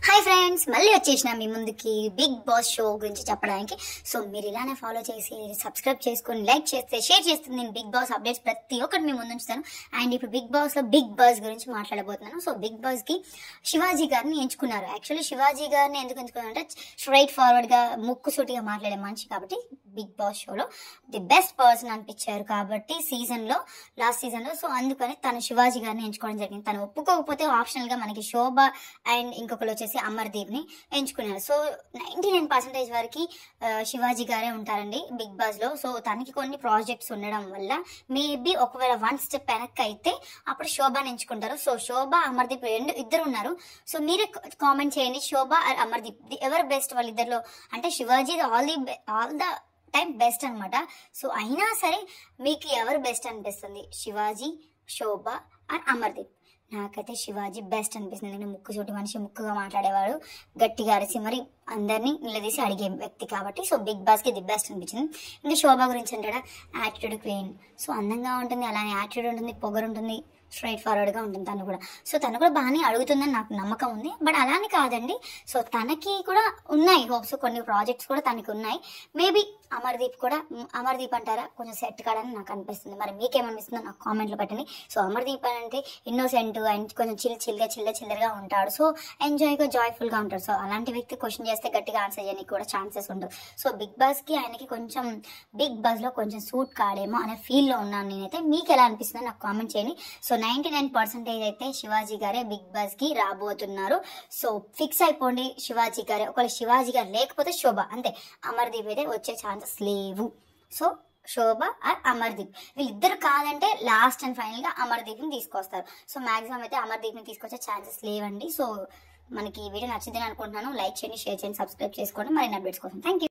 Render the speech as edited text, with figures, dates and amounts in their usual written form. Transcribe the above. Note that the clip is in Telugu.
హాయ్ ఫ్రెండ్స్, మళ్ళీ వచ్చేసిన మీ ముందుకి బిగ్ బాస్ షో గురించి చెప్పడానికి. సో మీరు ఇలానే ఫాలో చేసి సబ్స్క్రైబ్ చేసుకొని లైక్ చేస్తే షేర్ చేస్తుంది. నేను బిగ్ బాస్ అప్డేట్స్ ప్రతి ఒక్కటి మీ ముందు ఉంచుతాను. అండ్ ఇప్పుడు బిగ్ బాస్ లో బిగ్ బాస్ గురించి మాట్లాడబోతున్నాను. సో బిగ్ బాస్ కి శివాజీ గారిని ఎంచుకున్నారు. యాక్చువల్లీ శివాజీ గారిని ఎందుకు ఎంచుకున్నారంటే స్ట్రైట్ ఫార్వర్డ్ గా ముక్కుసూటిగా మాట్లాడే మనిషి కాబట్టి బిగ్ బాస్ షోలో ది బెస్ట్ పర్సన్ అనిపించారు కాబట్టి లాస్ట్ సీజన్ లో. సో అందుకని తను శివాజీ గారిని ఎంచుకోవడం జరిగింది. తను ఒప్పుకోకపోతే ఆప్షనల్ గా మనకి శోభ అండ్ ఇంకొకరు వచ్చేసి అమర్దీప్ ని ఎంచుకున్నారు. సో 99% వరకు శివాజీ గారే ఉంటారండి బిగ్ బాస్ లో. సో తనకి కొన్ని ప్రాజెక్ట్స్ ఉండడం వల్ల మేబీ ఒకవేళ 1 స్టెప్ వెనక్కి అయితే అప్పుడు శోభని ఎంచుకుంటారు. సో శోభ అమర్దీప్ ఇద్దరు ఉన్నారు. సో మీరే కామెంట్ చేయండి, శోభ ఆర్ అమర్దీప్ ఎవరు బెస్ట్ వాళ్ళిద్దరిలో. అంటే Shivaji all the time best అనమాట. సో అయినా సరే మీకు ఎవరు బెస్ట్ అనిపిస్తుంది, శివాజీ, శోభ ఆర్ అమర్దీప్? నాకైతే శివాజీ బెస్ట్ అనిపిస్తుంది. నేను ముక్కుసూటి మనిషి, ముక్కుగా మాట్లాడేవాడు, గట్టిగా అరిసి మరి అందరినీ నిలదీసి అడిగే వ్యక్తి కాబట్టి సో బిగ్ బాస్ కి ది బెస్ట్ అనిపించింది. ఇంకా శోభ గురించి అంటాడా, యాటిట్యూడ్ క్వీన్. సో అందంగా ఉంటుంది, అలానే యాటిట్యూడ్ ఉంటుంది, పొగరు ఉంటుంది, స్ట్రైట్ ఫార్వర్డ్ గా ఉంటుంది తను కూడా. సో తను కూడా బాగానే అడుగుతుందని నాకు నమ్మకం ఉంది. బట్ అలానే కాదండి, సో తనకి కూడా ఉన్నాయి హోప్స్, కొన్ని ప్రాజెక్ట్స్ కూడా తనకి ఉన్నాయి. మేబీ అమర్దీప్ అంటారా కొంచెం సెట్ కాడని నాకు అనిపిస్తుంది. మరి మీకేమనిపిస్తుందో నాకు కామెంట్లో పెట్టండి. సో అమర్దీప్ అంటే ఇన్నోసెంట్ అండ్ కొంచెం చిల్లరగా ఉంటాడు. సో జాయ్ఫుల్ గా ఉంటాడు. సో అలాంటి వ్యక్తి క్వశ్చన్ చేస్తే గట్టిగా ఆన్సర్ చేయడానికి కూడా ఛాన్సెస్ ఉండవు. సో బిగ్ బాస్ కి ఆయనకి కొంచెం బిగ్ బాస్ లో కొంచెం సూట్ కాడేమో అనే ఫీల్ లో ఉన్నాను నేనైతే. మీకు ఎలా అనిపిస్తుందో నాకు కామెంట్ చేయండి. సో 99% అయితే శివాజీ గారే బిగ్ బాస్ కి రాబోతున్నారు. సో ఫిక్స్ అయిపోండి శివాజీ గారే. ఒకవేళ శివాజీ గారు లేకపోతే శోభ, అంతే. అమర్దీప్ అయితే వచ్చే ఛాన్సెస్ లేవు. సో శోభ ఆర్ అమర్దీప్ వీళ్ళిద్దరు కాదంటే లాస్ట్ అండ్ ఫైనల్ గా అమర్దీప్ ని తీసుకొస్తారు. సో మాక్సిమం అయితే అమర్దీప్ ని తీసుకొచ్చే ఛాన్సెస్ లేవండి. సో మనకి ఈ వీడియో నచ్చిందని అనుకుంటున్నాను. లైక్ చేయండి, షేర్ చేయండి, సబ్స్క్రైబ్ చేసుకోండి మరిన్ని అప్డేట్స్ కోసం. Thank you.